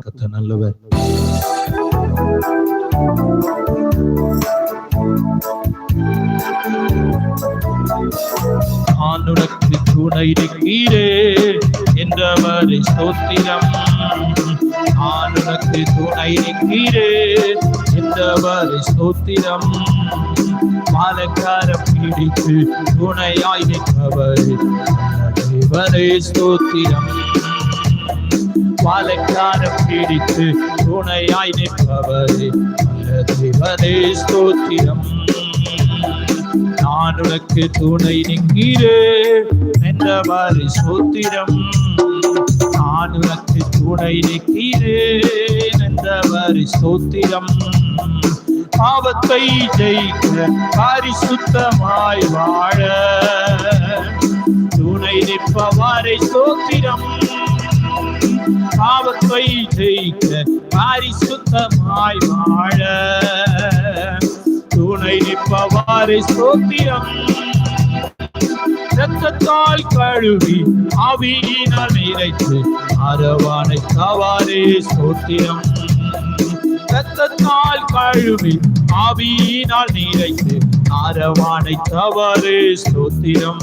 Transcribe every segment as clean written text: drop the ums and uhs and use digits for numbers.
கர்த்தர் நல்லவர். நான் உனக்கு துணை இருக்கிறேன் என்றவரை ஸ்தோத்திரம். நான் உனக்கு துணை இருக்கிறேன் என்றவரை ஸ்தோத்திரம். பாலக்காரம் பிடித்து துணையாய் நிற்பவர் தேவனே ஸ்தோத்திரம். பாலக்காரம் பிடித்து துணையாய் நிற்பவர் தேவனே ஸ்தோத்திரம். நான் உனக்கு துணை நிற்கிறேன் என்றவாறு ஸ்தோத்திரம். நான் உனக்கு துணை நிற்கிறேன் என்றவாறு ஸ்தோத்திரம். பாவத்தை ஜெயிக்க பரிசுத்தமாய் வாழ துணை நிற்பவாரை ஸ்தோத்திரம். பாவத்தை ஜெயிக்க பரிசுத்தமாய் வாழ துணை நிற்பவாரை ஸ்தோத்திரம். இரத்தத்தால் கழுவி ஆவியினால் நிறைத்து அரவணைத்தவாரே ஸ்தோத்திரம். இரத்தத்தால் கழுவி ஆவியினால் நிறைத்து அரவணைத்தவாரே ஸ்தோத்திரம்.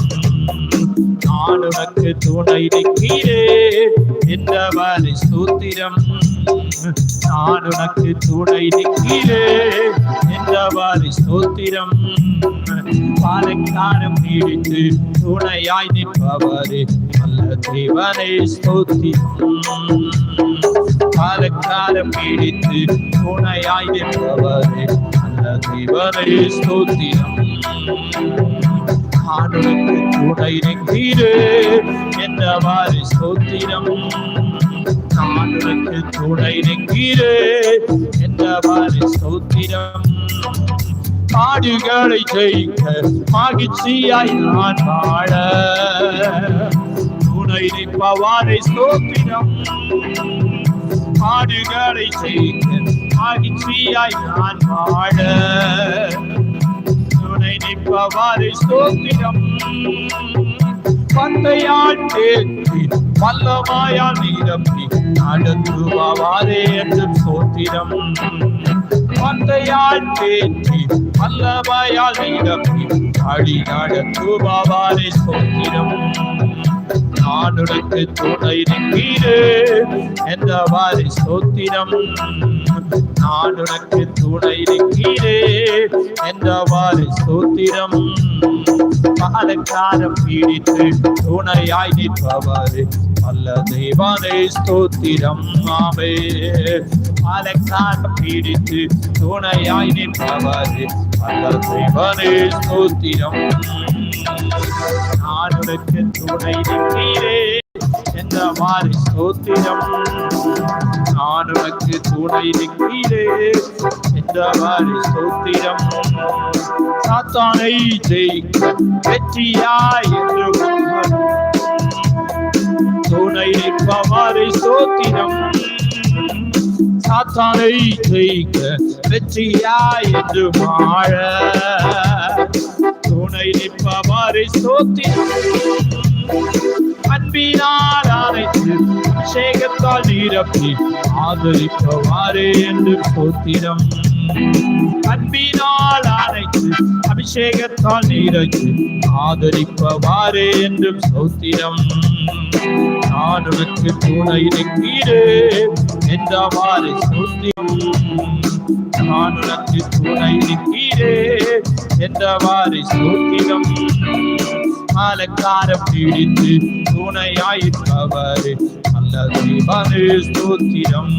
நான் உனக்கு துணை நிற்கிறேன் என்றவாறு ஸ்தோத்திரம். நான் உனக்கு துணை நிற்கிறேன் என்றவாறு ஸ்தோத்திரம். பாலக்காரம் நீடித்து துணையாய் நிற்பவாறு நல்ல தேவனே ஸ்தோத்திரம். பாலக்காரம் நீடித்து துணையாய் நிற்பவாறு நல்ல தேவனே ஸ்தோத்திரம். நான் உனக்கு துணை நிற்கிறேன் என்றவாறு ஸ்தோத்திரம். நான் உனக்கு துணை நிற்கிறேன் என்றவாறு ஸ்தோத்திரம். பாடுகளை ஜெயிக்க மகிழ்ச்சியாய் நான் வாழ துணை நிற்பவாரை ஸ்தோத்திரம். பாடுகளை ஜெயிக்க மகிழ்ச்சியாய் நான் வாழ துணை நிற்பவாரை ஸ்தோத்திரம். பந்தையால் தேற்றி வல்லமாயால் நிரப்பி நடத்துவாரே என்று ஸ்தோத்திரம். பந்தையால் தேற்றி வல்லமாயால் நிரப்பி அடி நடத்துவாரே ஸ்தோத்திரம். நான் உனக்கு துணை நிற்கிறேன் என்றவாறு ஸ்தோத்திரம். நான் உனக்கு துணை நிற்கிறேன் என்றவாறு ஸ்தோத்திரம். பாலக்காரம் பிடித்து துணையாய் நிற்பவர் நல்ல தேவனே ஸ்தோத்திரம். ஆமே பாலக்காரம் பிடித்து துணையாய் நிற்பவர் நல்ல தேவனே ஸ்தோத்திரம். நான் உனக்கு துணை நிற்கிறேன் என்றவாறு ஸ்தோத்திரம். நான் உனக்கு துணை நிற்கிறேன் என்றவாறு ஸ்தோத்திரம். சாத்தானை ஜெயிக்க வெற்றியாய் என்று துணை நிற்பவாறு ஸ்தோத்திரம். சாத்தானை ஜெயிக்க வெற்றியாய் என்று வாழ துணை நிற்பவாறு ஸ்தோத்திரம். அன்பினால் அனைத்து அபிஷேகத்தால் நிரப்பி ஆதரிப்பவாரே என்று ஸ்தோத்திரம். அன்பினால் அனைத்து அபிஷேகத்தால் நிரப்பி ஆதரிப்பவாரே என்று ஸ்தோத்திரம். நான் உனக்கு துணை நிற்கிறேன் என்றவாறு ஸ்தோத்திரம். நான் உனக்கு துணை நிற்கிறேன் என்றவாறு ஸ்தோத்திரம். பாலக்காரம் பிடித்து துணையாயிருப்பவர் நல்ல தேவனே ஸ்தோத்திரம்.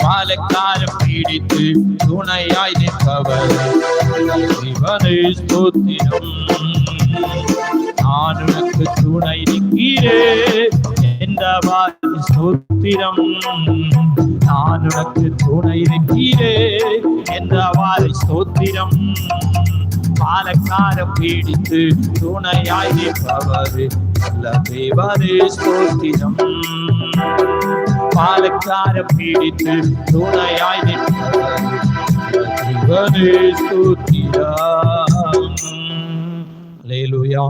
பாலக்காரம் பிடித்து துணையாய் நிற்பவர் நல்ல தேவனே ஸ்தோத்திரம். நான் உனக்கு துணை நிற்கிறேன் என்றவாறு ஸ்தோத்திரம். நான் உனக்கு துணை நிற்கிறேன் என்றவாறு ஸ்தோத்திரம். பாலக்காரம் பிடித்து துணையாய் நிற்பவர் நல்ல தேவனே ஸ்தோத்திரம். பாலக்காரம் பிடித்து துணையாய் நிற்பவர் தேவனே ஸ்தோத்திரம். அல்லேலூயா.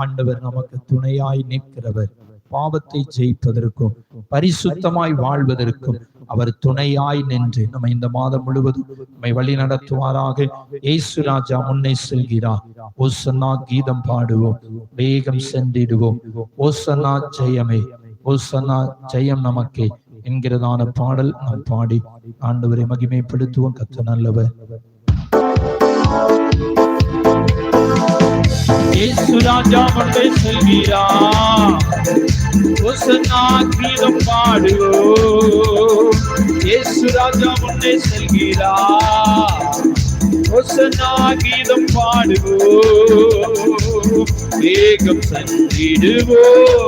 ஆண்டவர் நமக்கு துணையாய் நிற்கிறவர். பாவத்தை ஜெயிப்பதற்கும் பரிசுத்தமாய் வாழ்வதற்கும் அவர் துணையாய் நின்று நம்ம இந்த மாதம் முழுவதும் நம்மை வழி நடத்துவாராக. இயேசு ராஜா முன்னே செல்கிறார். ஓசன்னா கீதம் பாடுவோம், வேகம் சென்றிடுவோம். ஓசன்னா ஜெயமே, ஓசன்னா ஜெயம் நமக்கே என்கிறதான பாடல் நாம் பாடி ஆண்டவரை மகிமைப்படுத்துவோம். கர்த்தர் நல்லவர். இயேசு ராஜா முன்னே செல்கிறார். ஓசன்னா கீதம் பாடுவோம். இயேசு ராஜா முன்னே செல்கிறார். ஓசன்னா கீதம் பாடுவோம். வேகம் சென்றிடுவோம்.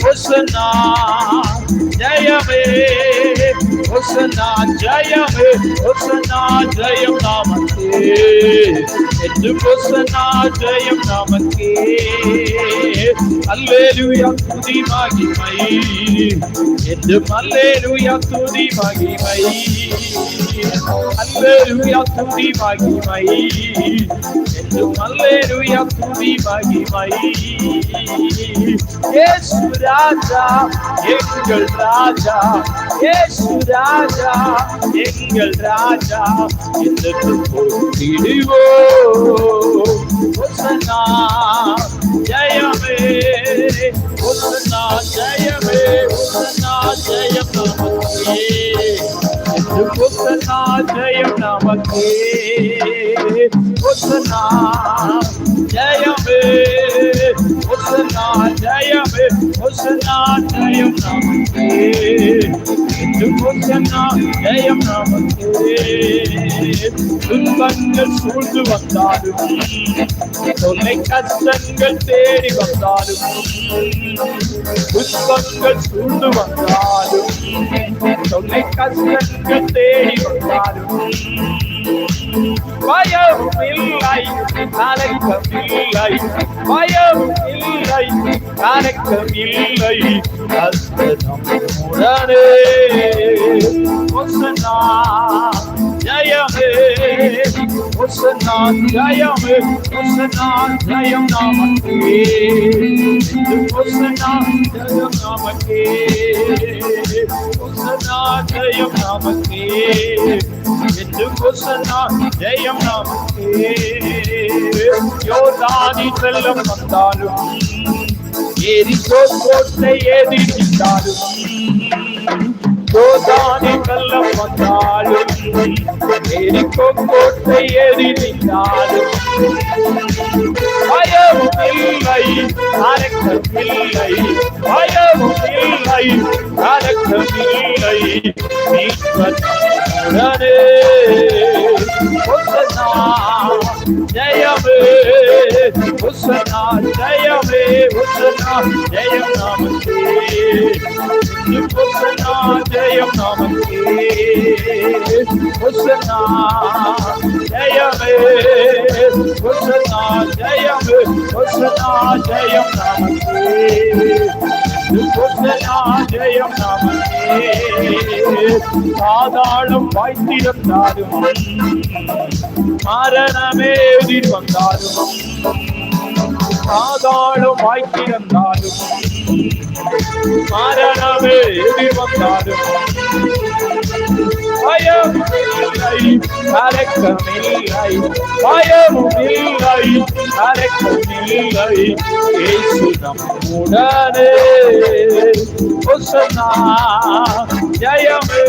ஓசன்னா ஜெயமே, ஓசன்னா ஜெயமே, ஓசன்னா ஜெயம் நமக்கே என்று ஓசன்னா ஜெயம் நமக்கே. அல்லேலூயா துதி மகிமை என்று அல்லேலூயா துதி மகிமை. அல்லேலூயா துதி மகிமை என்று அல்லேலூயா துதி மகிமை. இயேசு ராஜா எங்கள் ராஜா, இயேசு ராஜா எங்கள் ராஜா என்று போற்றிடுவோம். ஓசன்னா ஜெயமே, ஓசன்னா ஜெயமே, ஓசன்னா ஜெயம் நமக்கே என்று ஓசன்னா ஜெயம் நமக்கே. ஓசன்னா ஜெயமே, ஓசன்னா ஜெயமே, ஓசன்னா ஜெயம் நமக்கே என்று ஓசன்னா ஜெயம் நமக்கே. துன்பங்கள் சூழ்ந்து வந்தாலும், தொல்லை கஷ்டங்கள் தேடி வந்தாலும், துன்பங்கள் சூழ்ந்து வந்தாலும், தொல்லை கஷ்டங்கள் தேடி வந்தாலும், பயம் இல்லை கலக்கம் இல்லை, பயம் இல்லை கலக்கம் இல்லை, கர்த்தர் உடனே. ஓசன்னா ஜெயமே, ஓசன்னா ஜெயமே, ஓசன்னா ஜெயம் நமக்கே, ஓசன்னா ஜெயம் நமக்கே, ஓசன்னா ஜெயம் நமக்கே என்று ஓசன்னா ஜெயம் நமக்கே. யோர்தானி வெள்ளம் வந்தாலும், எரிகோ கோட்டை எதிர்த்தாலும், யோர்தானி வெள்ளம் வந்தாலும், எரிகோ கோட்டை எதிர்த்தாலும், பயமும் இல்லை கலக்கம் இல்லை, பயமும் இல்லை கலக்கம் இல்லை, உடனே. ஓசன்னா ஜெயமே, ஓசன்னா ஜெயமே, ஓசன்னா ஜெயம் நமக்கே, ஓசன்னா ஜெயம் நமக்கே, ஓசன்னா ஜெயமே, ஓசன்னா ஜெயமே, ஓசன்னா ஜெயம் நமக்கே, ஓசன்னா ஜெயம் நமக்கே. பாதாளம் வாய்த்திருந்தாலும், மரணமே எதிர் வந்தாலும், பாதாளம் வாய்த்திருந்தாலும், மரணமே எதிர் வந்தாலும், பயம் இல்லை கலக்கம் இல்லை, பயமும் இல்லை கலக்கம் இல்லை, இயேசு நம்முடனே. ஓசன்னா ஜெயமே,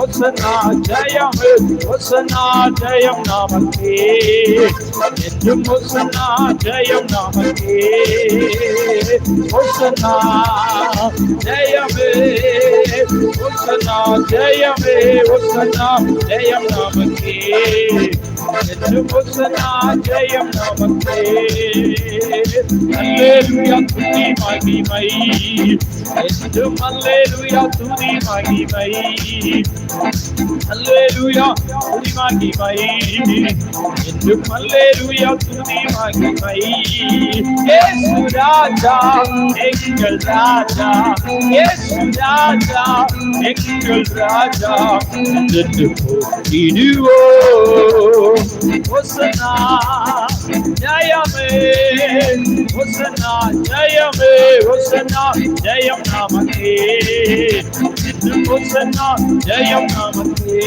ஓசன்னா ஜெயமே, ஓசன்னா ஜெயம் நமக்கே என்றும் ஓசன்னா ஜெயம் நமக்கே. ஓசன்னா ஜெயமே, ஓசன்னா ஜெயமே, ஓசன்னா ஜெயம் நமக்கே என்றும் ஓசன்னா ஜெயம் நமக்கே. அல்லேலூயா துதி மகிமை என்றும் அல்லேலூயா துதி மகிமை, அல்லேலூயா துதி மகிமை என்றும் அல்லேலூயா துதி மகிமை. இயேசு ராஜா எங்கள் ராஜா, இயேசு ராஜா எங்கள் ராஜா என்று போற்றிடுவோம். ஹோசன்னா ஜெயமே, ஹோசன்னா ஜெயமே, ஹோசன்னா ஜெயம் நமக்கே, ஹோசன்னா ஜெயம் நமக்கே.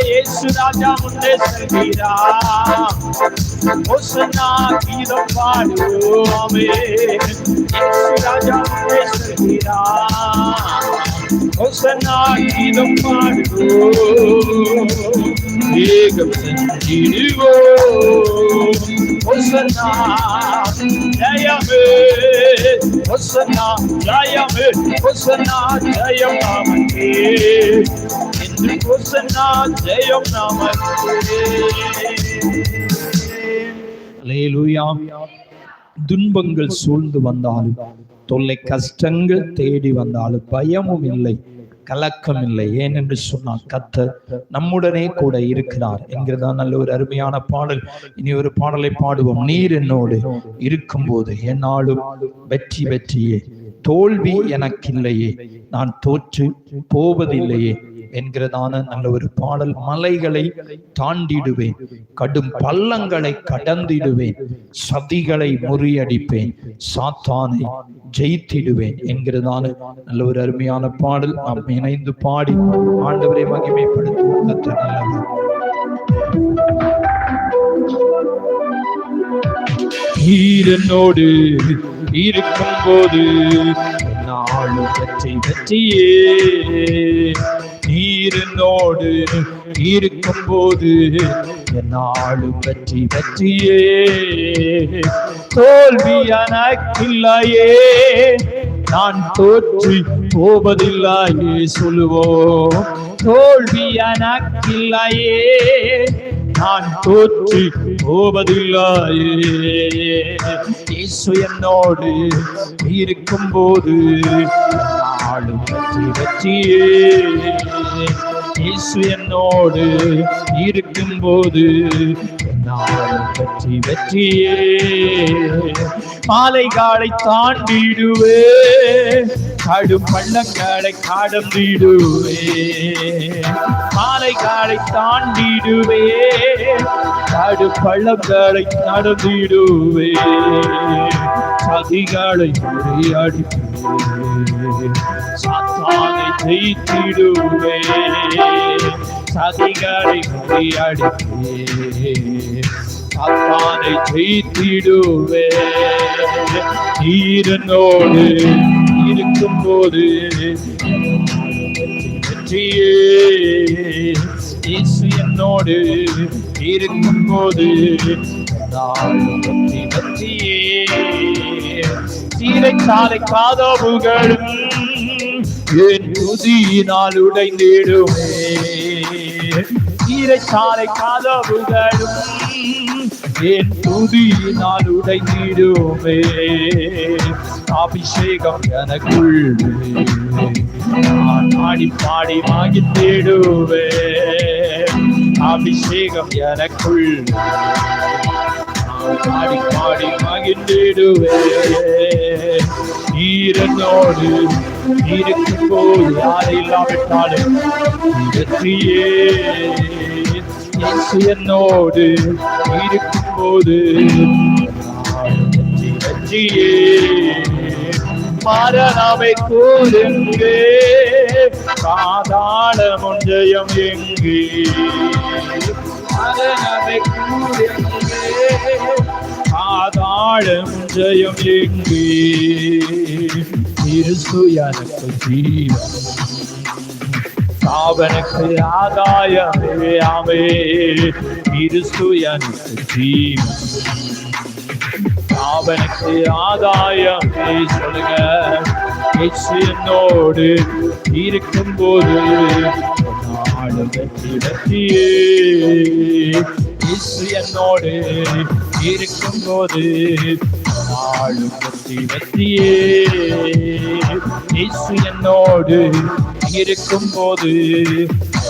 இயேசு ராஜா முன்னே செல்கிறார், ஹோசன்னா கீதம் பாடுவோமே. இயேசு ராஜா முன்னே செல்கிறார், ஹோசன்னா கீதம் பாடுவோம், வேகம் சென்றிடுவோம். ஹோசன்னா ஜெயமே, ஹோசன்னா ஜெயமே, ஹோசன்னா ஜெயம் நமக்கே, என்று ஹோசன்னா ஜெயம் நமக்கே. அல்லேலூயா. துன்பங்கள் சூழ்ந்து வந்தாலும், தொல்லை கஷ்டங்கள் தேடி வந்தாலும் பயமும் இல்லை, கலக்கம் இல்லை. ஏனென்று சொன்னால் கர்த்தர் நம்முடனே கூட இருக்கிறார் என்கிறதான் நல்ல ஒரு அருமையான பாடல். இனி ஒரு பாடலை பாடுவோம். நீர் என்னோடு இருக்கும்போது என்னாலும் வெற்றி வெற்றியே, தோல்வி எனக்கில்லையே, நான் தோற்று போவதில்லையே என்கிறதான நல்ல ஒரு பாடல். மலைகளை தாண்டிடுவேன், கடும் பள்ளங்களை கடந்திடுவேன், சதிகளை முறியடிப்பேன், சாத்தானை ஜெயித்திடுவேன் என்கிறதான நல்ல ஒரு அருமையான பாடல். நாம் இணைந்து பாடி ஆண்டவரை மகிமைப்படுத்துவோம். கர்த்தர் நல்லவர். ஈரனோடு இருக்கும் போது நாளும் வெற்றி வெற்றியே, நீரனோடு இருக்கும் போது நாளும் வெற்றி வெற்றியே, தோல்வி எனக்கில்லையே, நான் தோற்று போவதில்லையே சொல்லுவோம். தோல்வி எனக்கில்லையே, நான் தோற்று போவதில்லையே. இயேசு என்னோடு இருக்கும் போது நாளும் வெற்றி வெற்றியே, இயேசு என்னோடு இருக்கும் போது நாளும் வெற்றி வெற்றியே. மாலைகளை தாண்டிடுவே, கடும் பள்ளங்களை கடந்திடுவே, மாலைகளை தாண்டிடுவே, கடும் பள்ளங்களை நடந்திடுவே, சதிகளை முறியடிப்பே, சாத்தானை ஜெயித்திடுவே, சதிகளை முறியடிப்பே, சாத்தானை ஜெயித்திடுவே. நீரனோடு இருக்கும் போது வெற்றியே, இயேசு என்னோடு இருக்கும் போது வெற்றி வெற்றியே. சீரைச்சாலை காதவுகளும் என் துதியினால் உடைந்திடுமே, சீரைச்சாலை காதவுகளும் என் துதியினால் உடைந்திடுமே, அபிஷேகம் எனக்குள் நான் ஆடி பாடி மகிழ்ந்திடுவே, அபிஷேகம் எனக்குள் பாடி பாடி மகிழ்ந்திடுவே. ஈரனோடு இருக்கும் போது யாரை இல்லாவிட்டாலும் வெற்றியே, இயேசு என்னோடு இருக்கும் போது வெற்றி வெற்றியே. மரணமை கூறுங்கே, பாதாளமும் ஜெயம் எங்கே, மரணமை கூறுங்கே, பாதாளம் ஜெயம் எங்கே. கிறிஸ்து எனக்கு ஜீவன், அவனுக்கு ஆதாயமே ஆமே. கிறிஸ்து எனக்கு ஜீவன், அவனுக்கு ஆதாயமே. சொல்லுங்க, இயேசு என்னோடு இருக்கும் போது நாளும் வெற்றி வெற்றியே, இயேசு என்னோடு இருக்கும் போது நாளும் வெற்றி வெற்றியே, இயேசு என்னோடு இருக்கும் போது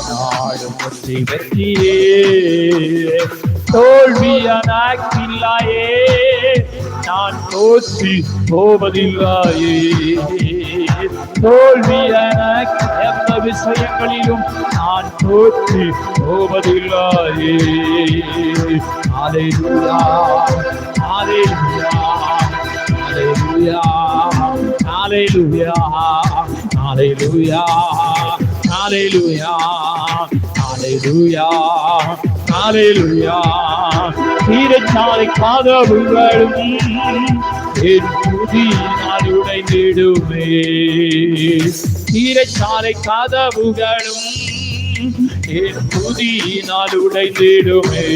நாளும் வெற்றி வெற்றியே. தோல்வி எனக்கில்லையே, நான் தோற்று போவதில்லையே, தோல்வி எனக்கு விஷயங்களிலும் நான் தோற்று போவதில்லையே. ஹல்லேலூயா, ஹல்லேலூயா, ஹல்லேலூயா, ஹல்லேலூயா, ஹல்லேலூயா, ஹல்லேலூயா, ஹல்லேலூயா, ஹல்லேலூயா. தீரச்சாலை கதவுகளும் என் துதியினால் உடைந்திடுமே. தீரச்சாலை கதவுகளும் என் துதியினால் உடைந்திடுமே.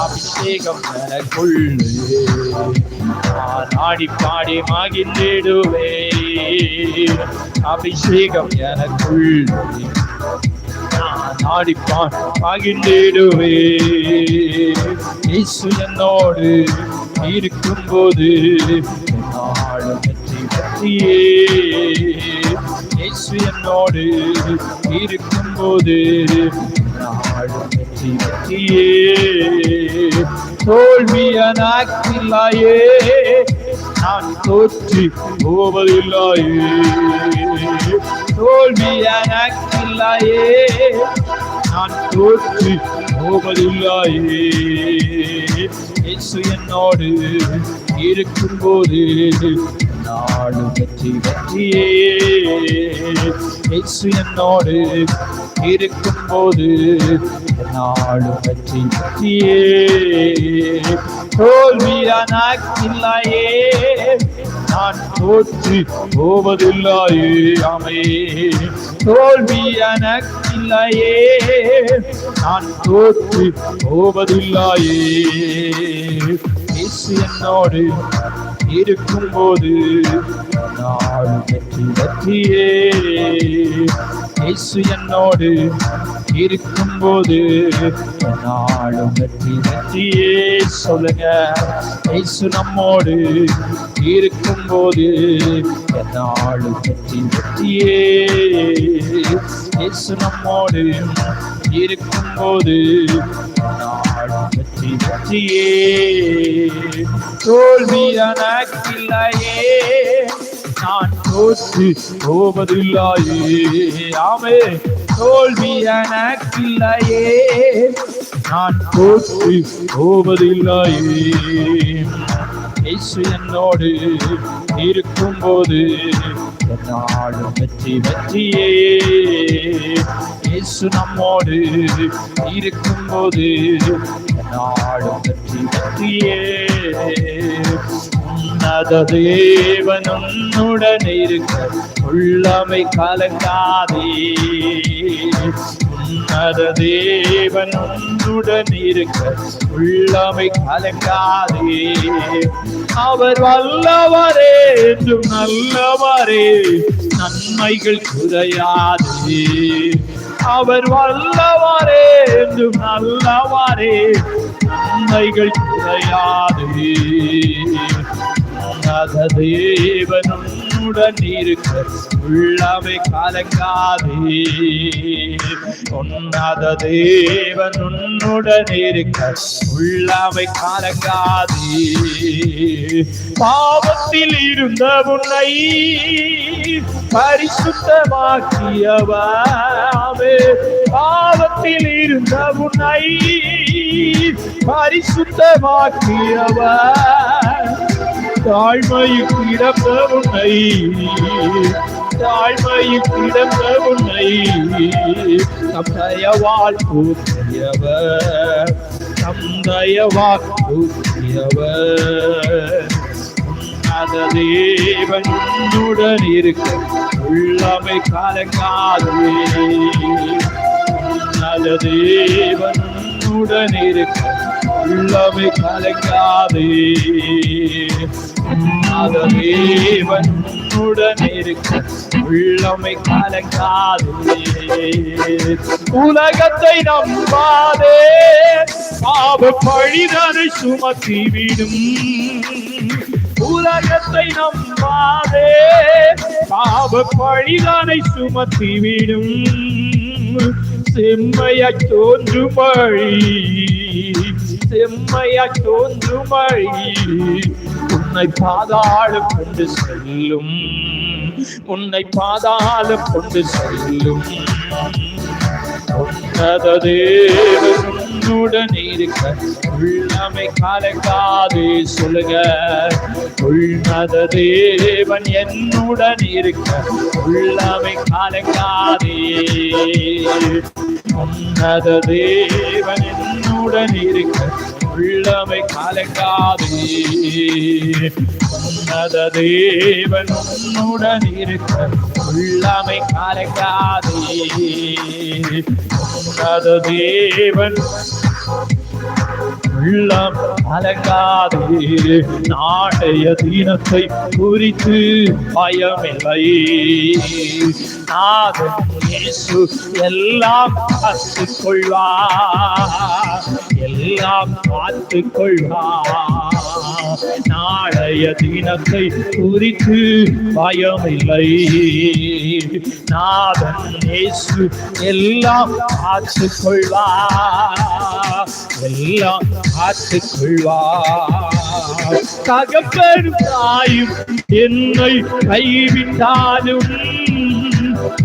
அபிஷேகம் எனக்குள்ளே நான் ஆடி பாடி மகிழ்ந்திடுவே. அபிஷேகம் எனக்குள்ளே நான் ஆடி பாடி மகிழ்ந்திடுவே. இயேசு என்னோடு இருக்கும்போது நாளும் வெற்றி வெற்றியே. இயேசு என்னோடு இருக்கும்போது நாளும் வெற்றி வெற்றியே. தோல்வி எனக்கில்லையே, நான் தோற்று போவதில்லையே. தோல்வி எனக்கில்லையே, நான் தோற்று போவதில்லையே. இயேசு என்னோடு இருக்கும்போது நாளும் வெற்றி வெற்றியே. இயேசு என்னோடு இருக்கும்போது நாளும் வெற்றி வெற்றியே. தோல்வி எனக்கில்லையே, நான் தோற்று போவதில்லையே. ஆமே, தோல்வி எனக்கில்லையே, நான் தோற்று போவதில்லையே. இயேசு என்னோடு இருக்கும்போது நாளும் வெற்றி வெற்றியே. இயேசு என்னோடு இருக்கும்போது நாளும் வெற்றி வெற்றியே. சொல்லுங்க, இயேசு நம்மோடு இருக்கும்போது நாளும் வெற்றி வெற்றியே. இயேசு நம்மோடு இருக்கும்போது நாளும் வெற்றி வெற்றியே. தோல்வி எனக்கில்லையே, நான் தோற்று போவதில்லையே. ஆமே, தோல்வி எனக்கில்லையே, நான் தோற்று போவதில்லையே. இயேசு என்னோடு இருக்கும்போது நாளும் வெற்றி வெற்றியே. இயேசு நம்மோடு இருக்கும்போது நாளும் வெற்றி வெற்றியே. உன்னத தேவன் உன்னுடன் இருக்க உள்ளமை கலங்காதே. உன்னத தேவன் உன்னுடன் இருக்க உள்ளமை கலங்காதே. அவர் வல்லவரே என்றும் நல்லவரே, நன்மைகள் குறையாதே. அவர் வல்லவரே என்றும் நல்லவரே, நன்மைகள் குறையாதே. உன்னத தேவன் உன்னுடன் இருக்க உள்ளமை கலங்காதே. உன்னத தேவன் உன்னுடன் இருக்க உள்ளமை கலங்காதே. பாவத்தில் இருந்த உன்னை பரிசுத்தமாக்கியவர். பாவத்தில் இருந்த உன்னை பரிசுத்தமாக்கியவர். தாழ்மையில் கிடந்த உன்னை, தாழ்மையில் கிடந்த உன்னை தந்தையவால் கூப்பியவர். தந்தையவால் கூப்பியவர். உன்னத தேவன் உன்னுடன் இருக்க உள்ளமை கலங்காதே. உன்னத தேவன் உன்னுடன் இருக்க உள்ளமை கலங்காதே. உன்னத தேவன் உன்னுடன் இருக்க உள்ளமை கலங்காதே. உலகத்தை நம்பாதே, பாவ பழிதனை சுமத்திவிடும். உலகத்தை நம்பாதே, பாவ பழிதனை சுமத்திவிடும். செம்மையாய் தோன்றும் வழி, செம்மையாய் தோன்றும் வழி உன்னை பாதாளம் கொண்டு செல்லும். உன்னை பாதாளம் கொண்டு செல்லும். உன்னத தேவன் உன்னுடன் இருக்க உள்ளமை கலங்காதே. சொல்லுங்க, உன்னத தேவன் என்னுடன் இருக்க உள்ளமை கலங்காதே. உன்னத தேவன் என்னுடன் இருக்க உள்ளமை கலங்காதே. உன்னத தேவன் உன்னுடன் இருக்க உள்ளமை கலங்காதே. உன்னத தேவன் உள்ளம் கலங்காதே. நாளைய தினத்தை குறித்து பயமில்லை. நாதன் இயேசு எல்லாம் பார்த்துக் கொள்வார், எல்லாம் பார்த்துக் கொள்வார். நாளைய தினத்தை குறித்து பயமில்லை. நாதன் இயேசு எல்லாம் பார்த்துக் கொள்வார், எல்லாம் பார்த்துக் கொள்வார். தகப்பனும் தாயும் என்னை கைவிட்டாலும்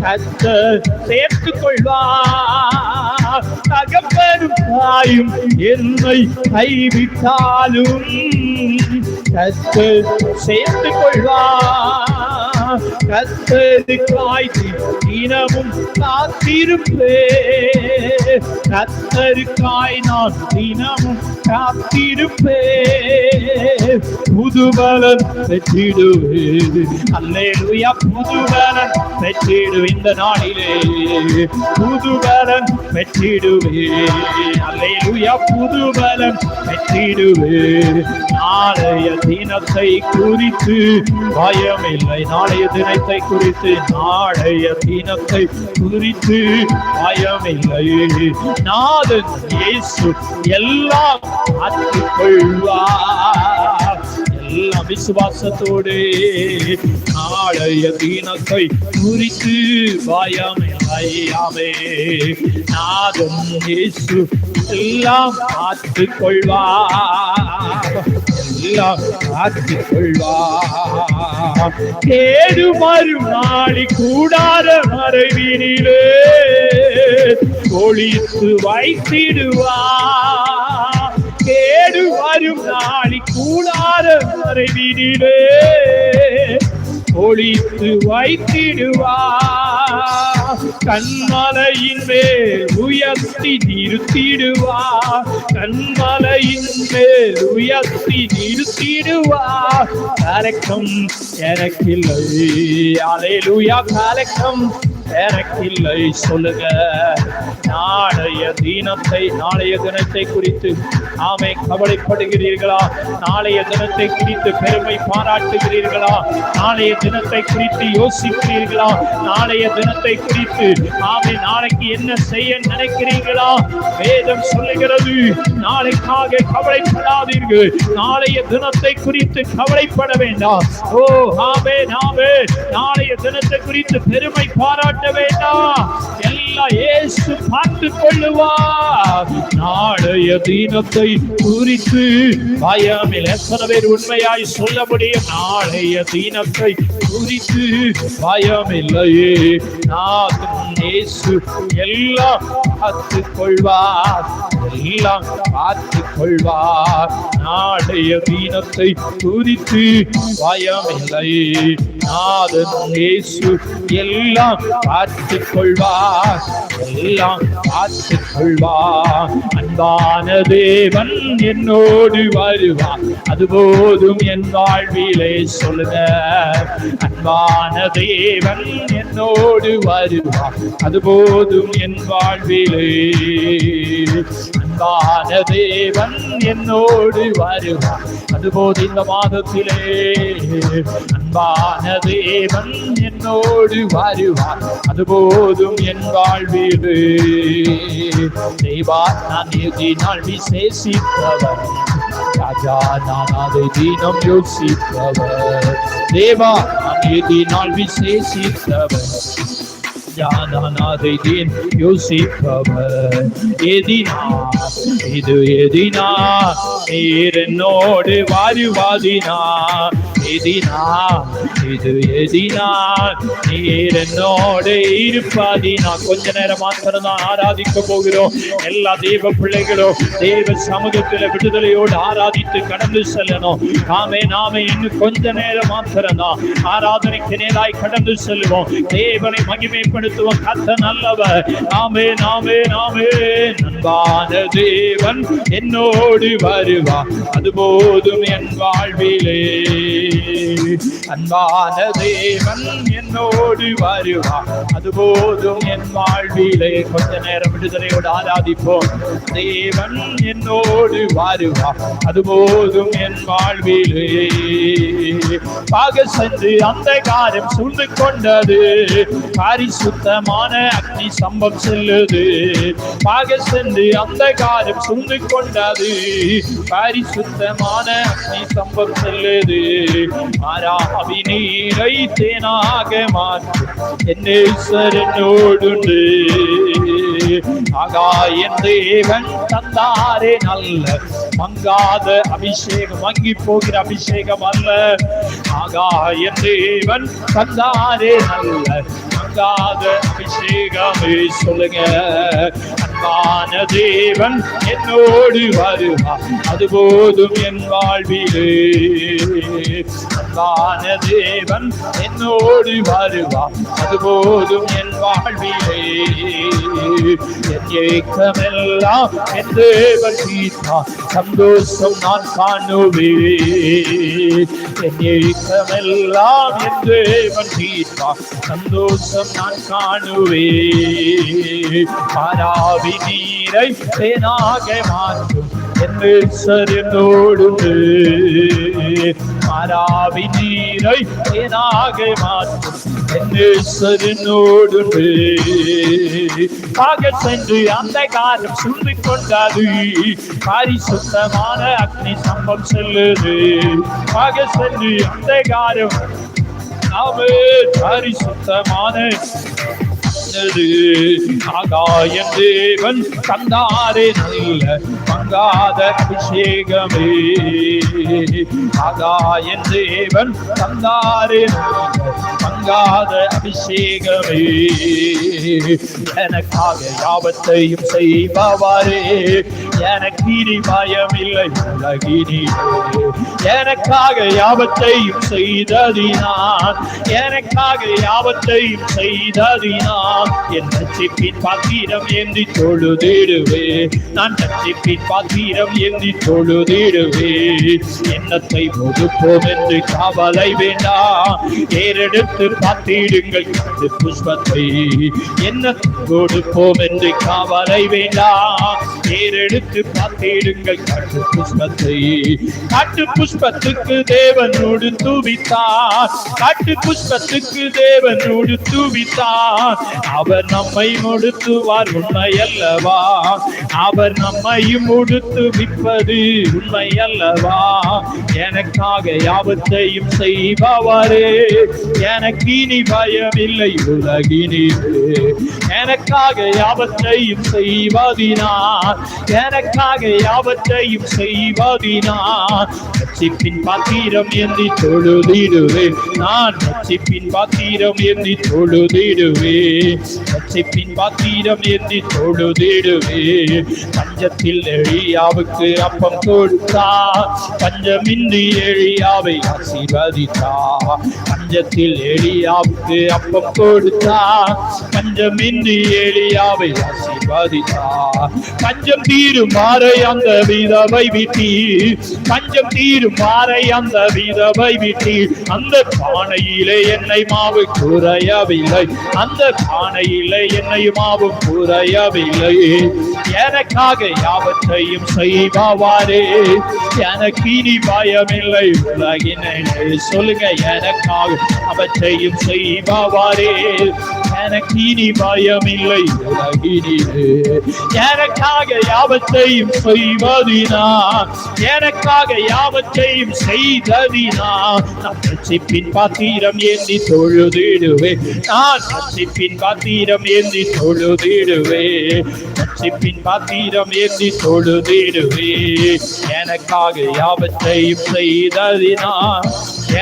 கர்த்தர் சேர்த்துக் கொள்வார். தகப்பனும் தாயும் என்னை கைவிட்டாலும் கர்த்தர் சேர்த்துக் கொள்வார். கர்த்தருக்காய் தினமும் காத்திருப்பேன். கர்த்தருக்காய் நான் தினமும் காத்திருப்பேன். புதுபலன் பெற்றிடுவேன். அல்லேலூயா, புதுபலன் பெற்றிடுவேன். இந்த நாளிலே புதுபலன் பெற்றிடுவேன். அல்லேலூயா, புதுபலன் பெற்றிடுவேன். நாளைய தினத்தை குறித்து பயமில்லை. நாளைய தினத்தை குறித்து, நாளைய தினத்தை குறித்து பயமில்லை. நாதன் இயேசு எல்லாம் பார்த்துக் கொள்வார். எல்லாம் விசுவாசத்தோடு நாளைய தினத்தை குறித்து பயமில்லை. ஆமென். நாதன் இயேசு எல்லாம் பார்த்துக் கொள்வார், எல்லாம் பார்த்துக் கொள்வார். கேடு மறுநாளி கூடார மறைவினிலே ஒளித்து வைத்திடுவார். கேடு வரும் நாளி கூடார மறைவினிலே ஒளித்து வைத்திடுவார். கண்மலையின் மேல் உயர்த்தி நிறுத்திடுவார். கண்மலையின் மேல் உயர்த்தி நிறுத்திடுவார். கலக்கம் எனக்கில்லை. அல்லேலூயா, கலக்கம் எனக்கில்லை. சொல்லுங்க, நாளைய தினத்தை குறித்து ஆமே கவலைப்படுகிறீர்களா? நாளைய தினத்தை குறித்து பெருமை பாராட்டுகிறீர்களா? நாளைய தினத்தை குறித்து யோசிக்கிறீர்களா? நாளைய தினத்தை குறித்து ஆமே நாளைக்கு என்ன செய்ய நினைக்கிறீர்களா? வேதம் சொல்லுகிறது, நாளைக்காக கவலைப்படாதீர்கள். நாளைய தினத்தை குறித்து கவலைப்பட வேண்டாம். ஓ ஆமே நாமே நாளைய தினத்தை குறித்து பெருமை பாராட்ட வேண்டாம். எல்லாம் இயேசு பார்த்துக் கொள்ளுவார். நாளைய தினத்தை குறித்து பயமில்லை. எத்தனை பேர் உண்மையாய் சொல்ல முடியும்? நாளைய தினத்தை குறித்து பயமில்லை. நாதன் இயேசு எல்லாம் பார்த்துக் கொள்வார், எல்லாம் பார்த்துக் கொள்வார். நாளைய தினத்தை குறித்து பயமில்லை. நாதன் இயேசு எல்லாம் பார்த்துக் கொள்வார், எல்லாம் பார்த்துக் கொள்வார். அன்பான தேவன் என்னோடு வருவார், அது போதும் என் வாழ்விலே. சொல்லுங்க, அன்பான தேவன் என்னோடு வருவார், அது போதும் என் வாழ்விலே. அன்பான தேவன் என்னோடு வருவார், அதுபோது இந்த மாதத்திலே. அன்பான தேவன் என்னோடு வருவார், அதுபோதும் என் வாழ்விலே. தேவா, நான் எதினால் விசேஷித்தவர், ராஜா நான் அதை தினம் யோசித்தவர். தேவா, நான் எதினால் விசேஷித்தவர், ஞானதை யோசிப்பவர். எதினா இது எதினா நீர் என்னோடு வருவாதினா, இது எதினால் நீர் என்னோடு இருப்பதினா. கொஞ்ச நேரம் மாத்திரம் தான் ஆராதிக்க போகிறோம். எல்லா தேவ பிள்ளைகளும் தேவ சமூகத்தில் விடுதலையோடு ஆராதித்து கடந்து செல்லணும். நாமே இன்னும் கொஞ்ச நேரம் மாத்திரம் தான் ஆராதனைக்கு நேராய் கடந்து செல்வோம். தேவனை மகிமைப்படுத்துவோம். கர்த்தர் நல்லவர். நாமே அன்பான தேவன் என்னோடு வருவார், அது போதும் என் வாழ்விலே. அன்பான தேவன் என்னோடு வருவார், அது போதும் என் வாழ்விலே. கொஞ்ச நேரம் விடுதலையோடு ஆராதிப்போம். தேவன் என்னோடு வருவார், அது போதும் என் வாழ்விலே. பாக சென்று அந்த காரம் சூழ்ந்து கொண்டது, பரிசுத்தமான அக்னி சம்பம் செல்லுது. பாக சென்று அந்த காரம் சூழ்ந்து கொண்டது, பரிசுத்தமான அக்னி சம்பம் செல்லுது. மாறாவி நீரை தேனாக மாற்றும் என்னோடுண்டு. ஆகாயன் தேவன் தந்தாரே நல்ல மங்காத அபிஷேகம், மங்கி போகிற அபிஷேகம் அல்ல. ஆகாயன் தேவன் தந்தாரே நல்ல மங்காத அபிஷேகமே. சொல்லுங்க, அன்பான தேவன் என்னோடு வருவார், அது போதும் என் வாழ்விலே. அன்பான தேவன் என்னோடு வருவார், அது போதும் என் வாழ்விலே. என் ஏக்கமெல்லாம் என் தேவன் தீர்த்தார், சந்தோஷம் நான் காணுவேன். என் ஏக்கமெல்லாம் என் தேவன் தீர்த்தார், சந்தோஷம் நான் காணுவேன். மாறாவி நீரை தேனாக மாற்றும் என்னோடு. மாறாவி நீரை தேனாக மாற்றும் என்னோடு. ஆக சென்று அந்த காரம் சூழ்ந்து கொண்டது, பரிசுத்தமான அக்னி சம்பம் செல்லுது. ஆக சென்று அந்த காரம் பரிசுத்தமான ஆகாயம் தேவன் தந்தாரே நல்ல மங்காத அபிஷேகமே. ஆகாயம் தேவன் தந்தாரே மங்காத அபிஷேகமே. எனக்காக யாவத்தையும் செய்பவரே, எனக்கு இனி பயமில்லை உலகினே. எனக்காக யாவத்தையும் செய்ததினான், எனக்காக யாவத்தையும் செய்ததினான். என் ரட்சிப்பின் பாத்திரம் ஏந்தி தொழுதிடுவே, நான் ரட்சிப்பின் பாத்திரம் ஏந்தி தொழுதிடுவே. எண்ணத்தை ஒதுப்போம் என்று கவலை வேண்டாம், ஏறெடுத்து பார்த்திடுங்கள் காட்டு புஷ்பத்தை. எண்ணத்தை கொடுப்போம் என்று கவலை வேண்டாம், ஏறெடுத்து பார்த்திடுங்கள் காட்டு புஷ்பத்தை. காட்டு புஷ்பத்துக்கு தேவனோடு தூவித்தார், காட்டு புஷ்பத்துக்கு தேவனோடு தூவித்தார். அவர் நம்மை முடித்துவார், உண்மை அல்லவா? அவர் நம்மையும் முடித்து விற்பது உண்மை அல்லவா? எனக்காக யாவத்தையும் செய்பவரே, எனக்கு இனி பயமில்லை உலகினே. எனக்காக யாவத்தையும் செய்வதினார், எனக்காக யாவத்தையும் செய்வதினார். ரட்சிப்பின் பாத்திரம் ஏந்தி தொழுதிடுவேன், நான் ரட்சிப்பின் பாத்திரம் ஏந்தி தொழுதிடுவேன். ரட்சிப்பின் பாத்திரம் ஏந்தி தொழுதிடுவேன். பஞ்சத்தில் எளியாவுக்கு அப்பம் கொடுத்தார், பஞ்சமின்றி எளியாவை ஆசீர்வதித்தார். பஞ்சத்தில் எளியாவுக்கு அப்பம் கொடுத்தார், பஞ்சமின்றி எளியாவை ஆசீர்வதித்தார். பஞ்சம் தீரும் மாறை அந்த விதவை வீட்டீர், பஞ்சம் தீரும் மாறை அந்த விதவை வீட்டீர். அந்த பானையிலே எண்ணெய் மாவு குறையவில்லை, அந்த பானையிலே எண்ணெய் மாவு குறையவில்லை. எனக்காக யாவற்றையும் செய்பவரே, எனக்கு இனி பயமில்லை உலகினே. சொல்லுங்க, எனக்காக அவற்றையும் செய்பவரே, எனக்கு இனி பயமில்லை உலகினே. எனக்காக யாவற்றையும் செய்வதினார், எனக்காக யாவற்றையும் செய்ததினார். நான் ரட்சிப்பின் பாத்திரம் ஏந்தி தொழுதிடுவேன், நான் ரட்சிப்பின் பாத்திரம் ஏந்தி தொழுதிடுவேன், ரட்சிப்பின் பாத்திரம் ஏந்தி தொழுதிடுவேன். எனக்காக யாவற்றையும் செய்ததினார்,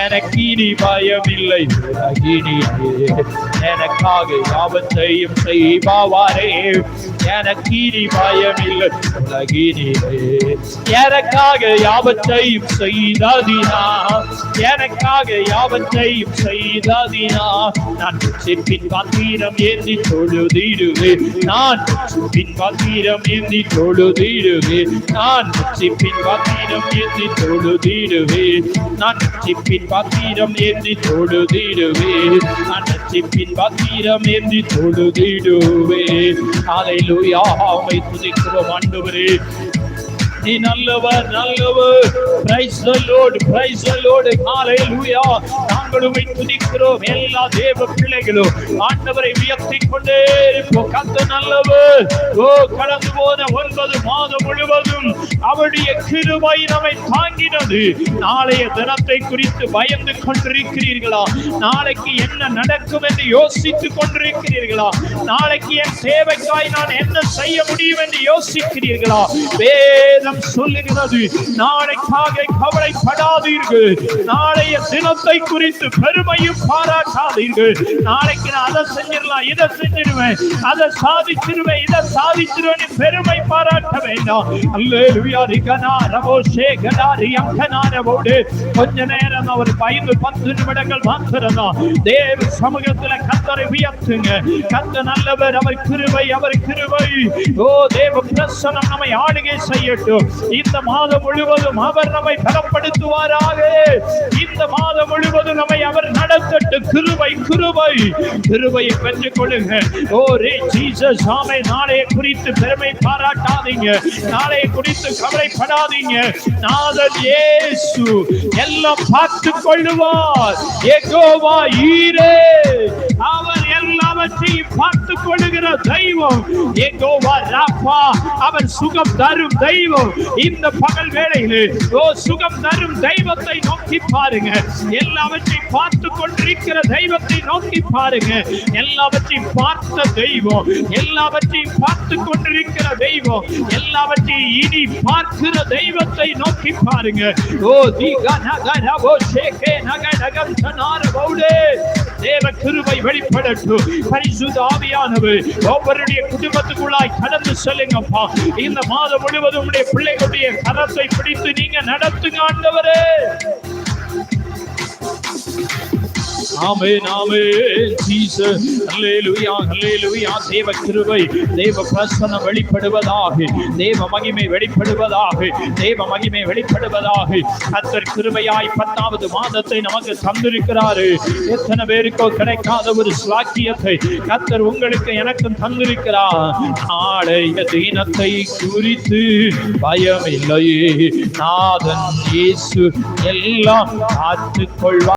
எனக்கு இனி பயமில்லை. உலகினிலே எனக்காக யாவற்றையும் செய்பவரே, எனக்கு இனி பயமில்லை. உலகினிலே எனக்காக யாவற்றையும் செய்ததினா, எனக்காக யாவற்றையும் செய்ததினா, நான் ரட்சிப்பின் பாத்திரம் ஏந்தி தொழுதிடுவேன். நான் ரட்சிப்பின் பாத்திரம் ஏந்தி தொழுதிடுவேன். நான் ரட்சிப்பின் பாத்திரம் ஏந்தி தொழுதிடுவேன். நான் ரட்சிப்பின் பாத்திரம் ஏந்தி தொழுதிடுவேன். நான் ரட்சிப்பின் பாத்திரம் ஏந்தி தொழுதிடுவேன். ஹல்லேலூயா. உம்மை துதிக்கிறோம் ஆண்டவரே, நீ நல்லவர், நல்லவர். Praise the Lord, praise the Lord. Hallelujah. நாங்கள் உம்மை துதிக்கிறோம். எல்லா தேவ பிள்ளைகளும் ஆண்டவரை உயர்த்திக் கொண்டே இருப்போம். கர்த்தர் நல்லவர். கடந்து போன 9 மாதம் முழுவதும் அவருடைய கிருபை நம்மை தாங்கினது. நாளைய தினத்தை குறித்து பயந்து கொண்டிருக்கிறீர்களா? நாளைக்கு என்ன நடக்கும் என்று யோசித்துக் கொண்டிருக்கிறீர்களா? நாளைக்கு என் சேவைக்காய் நான் என்ன செய்ய முடியும் என்று யோசிக்கிறீர்களா? வேதம் சொல்லுகிறது, நாளைக்காக கவலைப்படாதீர்கள். நாளைய தினத்தை குறித்து பெருமையும் பாராட்டாதீர்கள். நாளைக்கு நான் அதை செஞ்சிடலாம், இதை செஞ்சிடுவேன், அதை சாதிச்சிருவேன், இதை சாதிச்சிருவேன் பெருமை பாராட்ட வேண்டாம். அல்லேலூயா. கொஞ்ச நேரம் அவர் 5-10 நிமிடங்கள் மாத்திரம்தான் தேவ சமூகத்தில் கர்த்தரை உயர்த்துங்க. கர்த்தர் நல்லவர், அவர் கிருபை, அவர் கிருபை. தேவ பிரசன்னம் நம்மை ஆளுகை செய்யட்டும். இந்த மாதம் முழுவதும் அவர் நம்மை பலப்படுத்துவாராக. இந்த மாதம் முழுவதும் நம்மை அவர் நடத்தட்டும். கிருபை, கிருபை, கிருபையை பெற்றுக் கொள்ளுங்க. ஜீசஸ். ஆமே. நாளைய குறித்து பெருமை பாராட்டாதீங்க. நாளைய குறித்து கவலைப்படாதீங்க. நாதன் இயேசு எல்லாம் பார்த்துக் கொள்ளுவார். யெகோவா ஈரே, அவர் எல்லாவற்றையும் பார்த்துக் கொள்ளுகிற தெய்வம். யெகோவா ராஃபா, அவர் சுகம் தரும் தெய்வம். இந்த பகல் வேளையிலே சுகம் தரும் தெய்வத்தை நோக்கி பாருங்க. எல்லாவற்றையும் பார்த்து கொண்டிருக்கிற தெய்வத்தை நோக்கி பாருங்க. எல்லாவற்றையும் பார்த்த தெய்வம், எல்லாவற்றையும் பார்த்து கொண்டிருக்கிற தெய்வம், எல்லாவற்றையும் இனி பார்க்கிற தெய்வத்தை நோக்கி பாருங்க. தேவ கிருபை வெளிப்படட்டும். பரிசுத்த ஆவியானவர் ஒவ்வொருடைய குடும்பத்துக்குள்ளாய் கடந்து செல்லுங்கப்பா. இந்த மாதம் முழுவதும் உடைய பிள்ளைகளுடைய கரத்தை பிடித்து நீங்க நடத்துங்க ஆண்டவரே. ஆமென், ஆமென். ஜீசஸ். ஹல்லேலூயா, ஹல்லேலூயா. தேவ கிருபை, தேவ பிரசன்னம் வெளிப்படுவதாக, தேவ மகிமை வெளிப்படுவதாக, தேவ மகிமை வெளிப்படுவதாக. கர்த்தர் கிருபையாய் 10வது மாதத்தை நமக்கு தந்திருக்கிறாரு. எத்தனை பேருக்கோ கிடைக்காத ஒரு ஸ்லாக்கியத்தை கர்த்தர் உங்களுக்கு எனக்கும் தந்திருக்கிறார். நாளைய தினத்தை குறித்து பயமில்லை. நாதன் இயேசு எல்லாம் பார்த்துக் கொள்வார்.